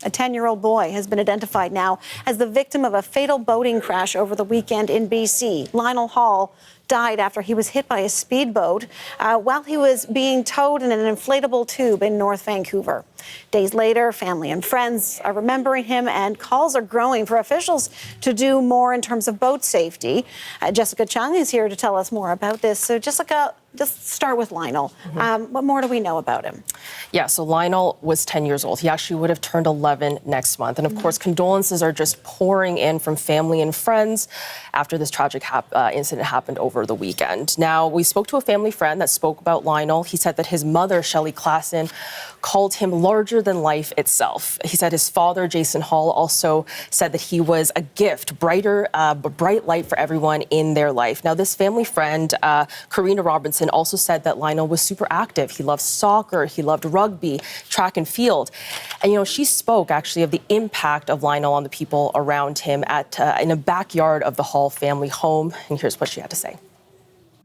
A 10-year-old boy has been identified now as the victim of a fatal boating crash over the weekend in BC. Lionel Hall died after he was hit by a speedboat while he was being towed in an inflatable tube in North Vancouver. Days later, family and friends are remembering him, and calls are growing for officials to do more in terms of boat safety. Jessica Chung is here to tell us more about this. So, Jessica, just start with Lionel. What more do we know about him? Yeah, so Lionel was 10 years old. He actually would have turned 11 next month. And of course, condolences are just pouring in from family and friends after this tragic incident happened over the weekend. Now, we spoke to a family friend that spoke about Lionel. He said that his mother, Shelley Klassen, called him larger than life itself. He said his father, Jason Hall, also said that he was a gift, bright light for everyone in their life. Now, this family friend, Karina Robinson, also said that Lionel was super active. He loved soccer, he loved rugby, track and field. And, you know, she spoke actually of the impact of Lionel on the people around him in a backyard of the Hall family home. And here's what she had to say.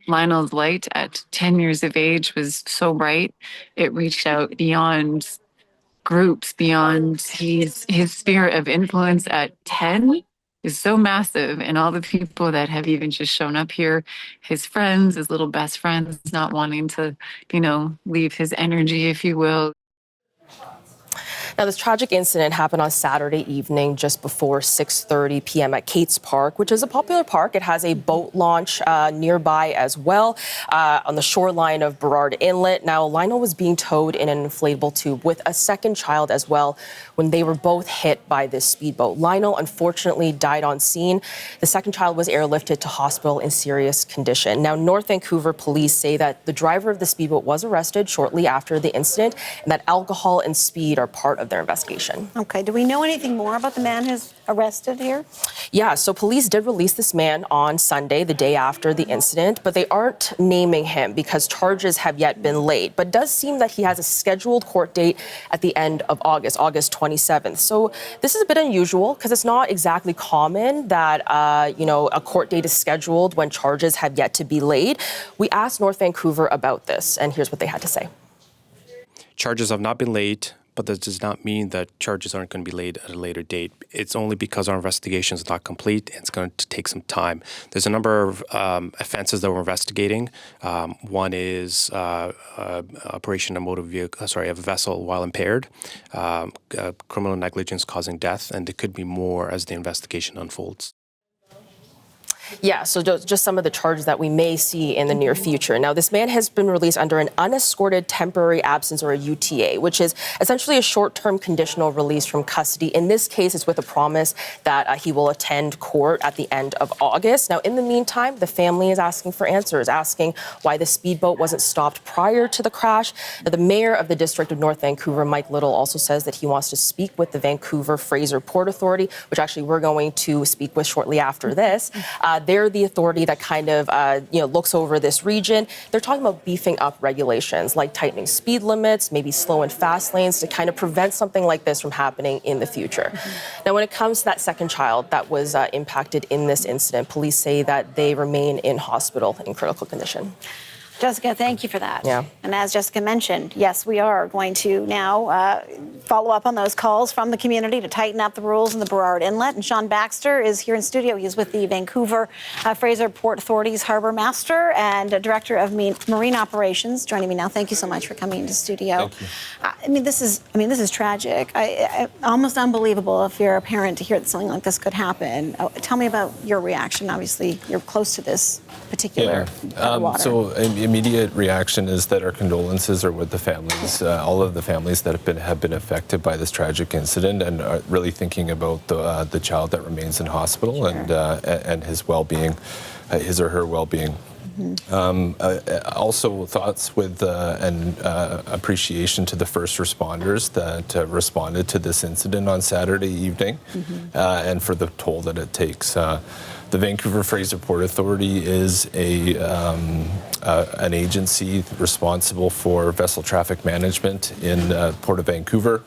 Lionel's light at 10 years of age was so bright. It reached out beyond groups, beyond his sphere of influence at 10 is so massive. And all the people that have even just shown up here, his friends, his little best friends, not wanting to, leave his energy, if you will. Now, this tragic incident happened on Saturday evening just before 6:30 p.m. at Kate's Park, which is a popular park. It has a boat launch nearby as well on the shoreline of Burrard Inlet. Now, Lionel was being towed in an inflatable tube with a second child as well when they were both hit by this speedboat. Lionel, unfortunately, died on scene. The second child was airlifted to hospital in serious condition. Now, North Vancouver police say that the driver of the speedboat was arrested shortly after the incident and that alcohol and speed are part of their investigation. Okay, do we know anything more about the man who's arrested here? Yeah, so police did release this man on Sunday, the day after the incident, but they aren't naming him because charges have yet been laid. But it does seem that he has a scheduled court date at the end of August 27th. So this is a bit unusual because it's not exactly common that, a court date is scheduled when charges have yet to be laid. We asked North Vancouver about this, and here's what they had to say. Charges have not been laid, but that does not mean that charges aren't going to be laid at a later date. It's only because our investigation is not complete, and it's going to take some time. There's a number of offenses that we're investigating. One is operation of a vessel while impaired, criminal negligence causing death, and there could be more as the investigation unfolds. Yeah, so just some of the charges that we may see in the near future. Now, this man has been released under an unescorted temporary absence, or a UTA, which is essentially a short-term conditional release from custody. In this case, it's with a promise that he will attend court at the end of August. Now, in the meantime, the family is asking for answers, asking why the speedboat wasn't stopped prior to the crash. Now, the mayor of the District of North Vancouver, Mike Little, also says that he wants to speak with the Vancouver Fraser Port Authority, which actually we're going to speak with shortly after this. They're the authority that kind of, looks over this region. They're talking about beefing up regulations like tightening speed limits, maybe slow and fast lanes to kind of prevent something like this from happening in the future. Now, when it comes to that second child that was impacted in this incident, police say that they remain in hospital in critical condition. Jessica, thank you for that. Yeah. And as Jessica mentioned, yes, we are going to now follow up on those calls from the community to tighten up the rules in the Burrard Inlet. And Sean Baxter is here in studio. He's with the Vancouver Fraser Port Authority's Harbour Master and Director of Marine Operations, joining me now. Thank you so much for coming into studio. Thank you. This is tragic. Almost unbelievable if you're a parent to hear that something like this could happen. Tell me about your reaction. Obviously, you're close to this particular water. So immediate reaction is that our condolences are with the families, all of the families that have been affected by this tragic incident, and are really thinking about the child that remains in hospital and his well-being, his or her well-being. Also thoughts with and appreciation to the first responders that responded to this incident on Saturday evening, and for the toll that it takes. The Vancouver Fraser Port Authority is an agency responsible for vessel traffic management in Port of Vancouver.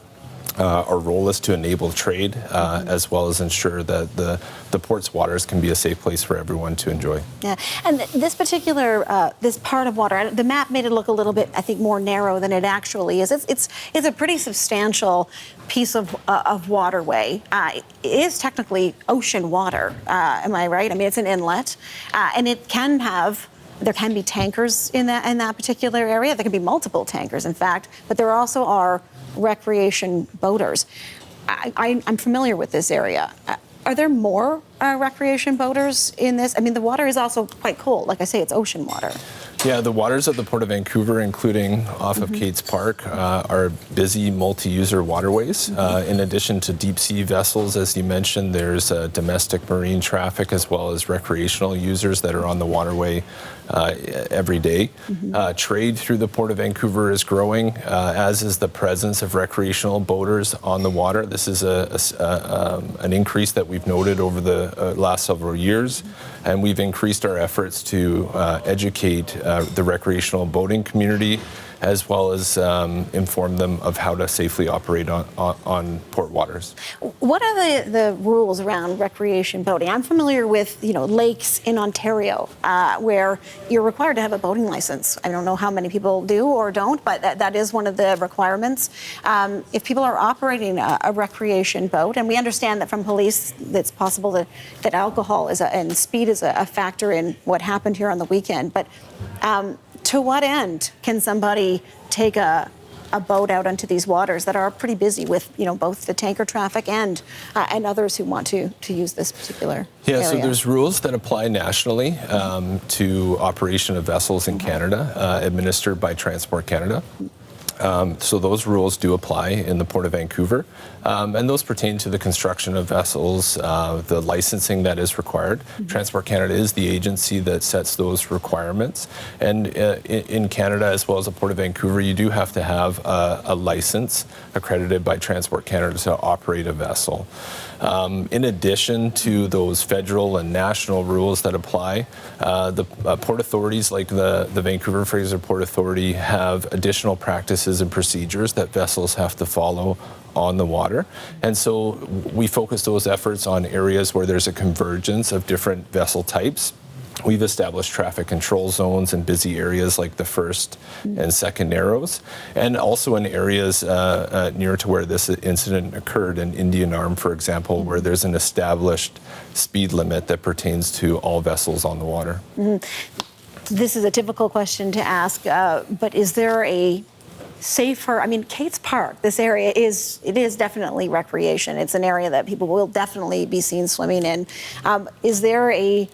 Our role is to enable trade as well as ensure that the port's waters can be a safe place for everyone to enjoy. Yeah, and this particular, this part of water, the map made it look a little bit, I think, more narrow than it actually is. It's a pretty substantial piece of waterway. It is technically ocean water, am I right? I mean, it's an inlet, and it can have, there can be tankers in that particular area. There can be multiple tankers, in fact, but there also are recreation boaters. I'm familiar with this area. Are there more recreation boaters in this? I mean, the water is also quite cold. Like I say, it's ocean water. Yeah, the waters of the Port of Vancouver, including off of Kate's Park, are busy multi-user waterways. In addition to deep-sea vessels, as you mentioned, there's domestic marine traffic as well as recreational users that are on the waterway every day. Trade through the Port of Vancouver is growing, as is the presence of recreational boaters on the water. This is an increase that we've noted over the last several years, and we've increased our efforts to educate the recreational boating community, as well as inform them of how to safely operate on port waters. What are the rules around recreation boating? I'm familiar with, lakes in Ontario where you're required to have a boating license. I don't know how many people do or don't, but that is one of the requirements. If people are operating a recreation boat, and we understand that from police it's possible that alcohol and speed is a factor in what happened here on the weekend, but to what end can somebody take a boat out onto these waters that are pretty busy with, both the tanker traffic and others who want to use this particular area? So there's rules that apply nationally to operation of vessels in Canada, administered by Transport Canada. So those rules do apply in the Port of Vancouver, and those pertain to the construction of vessels, the licensing that is required. Transport Canada is the agency that sets those requirements, and in Canada as well as the Port of Vancouver, you do have to have a license accredited by Transport Canada to operate a vessel. In addition to those federal and national rules that apply, the port authorities like the Vancouver Fraser Port Authority have additional practices and procedures that vessels have to follow on the water. And so we focus those efforts on areas where there's a convergence of different vessel types. We've established traffic control zones in busy areas like the first and second Narrows, and also in areas near to where this incident occurred in Indian Arm, for example, where there's an established speed limit that pertains to all vessels on the water. This is a difficult question to ask, but is there a safer, Kate's Park, this area is definitely recreation. It's an area that people will definitely be seen swimming in. Is there a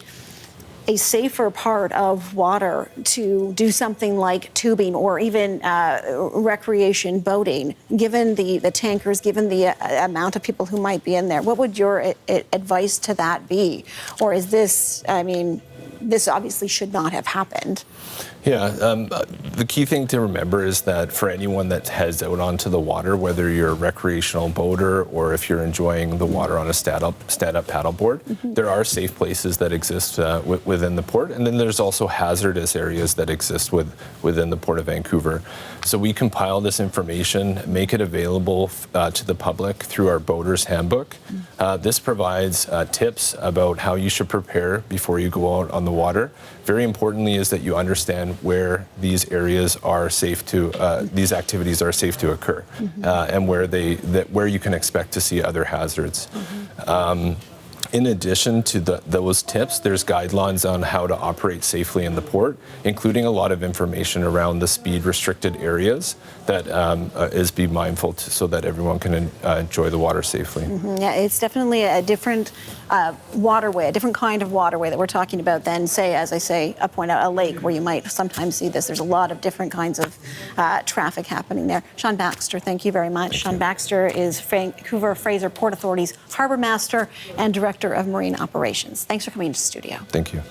safer part of water to do something like tubing or even recreation boating, given the tankers, given the amount of people who might be in there? What would your advice to that be? Or is this, this obviously should not have happened. Yeah, the key thing to remember is that for anyone that heads out onto the water, whether you're a recreational boater or if you're enjoying the water on a stand-up paddleboard, there are safe places that exist within the port, and then there's also hazardous areas that exist within the Port of Vancouver. So we compile this information, make it available to the public through our Boater's Handbook. This provides tips about how you should prepare before you go out on the water. Very importantly is that you understand where these areas are safe to, these activities are safe to occur, and where you can expect to see other hazards. In addition to those tips, there's guidelines on how to operate safely in the port, including a lot of information around the speed-restricted areas that is be mindful so that everyone can enjoy the water safely. Yeah, it's definitely a different waterway, a different kind of waterway that we're talking about than, say, as I say, I point out a lake where you might sometimes see this. There's a lot of different kinds of traffic happening there. Sean Baxter, thank you very much. Sean Baxter is Vancouver Fraser Port Authority's Harbour Master and Director of Marine Operations. Thanks for coming to the studio. Thank you.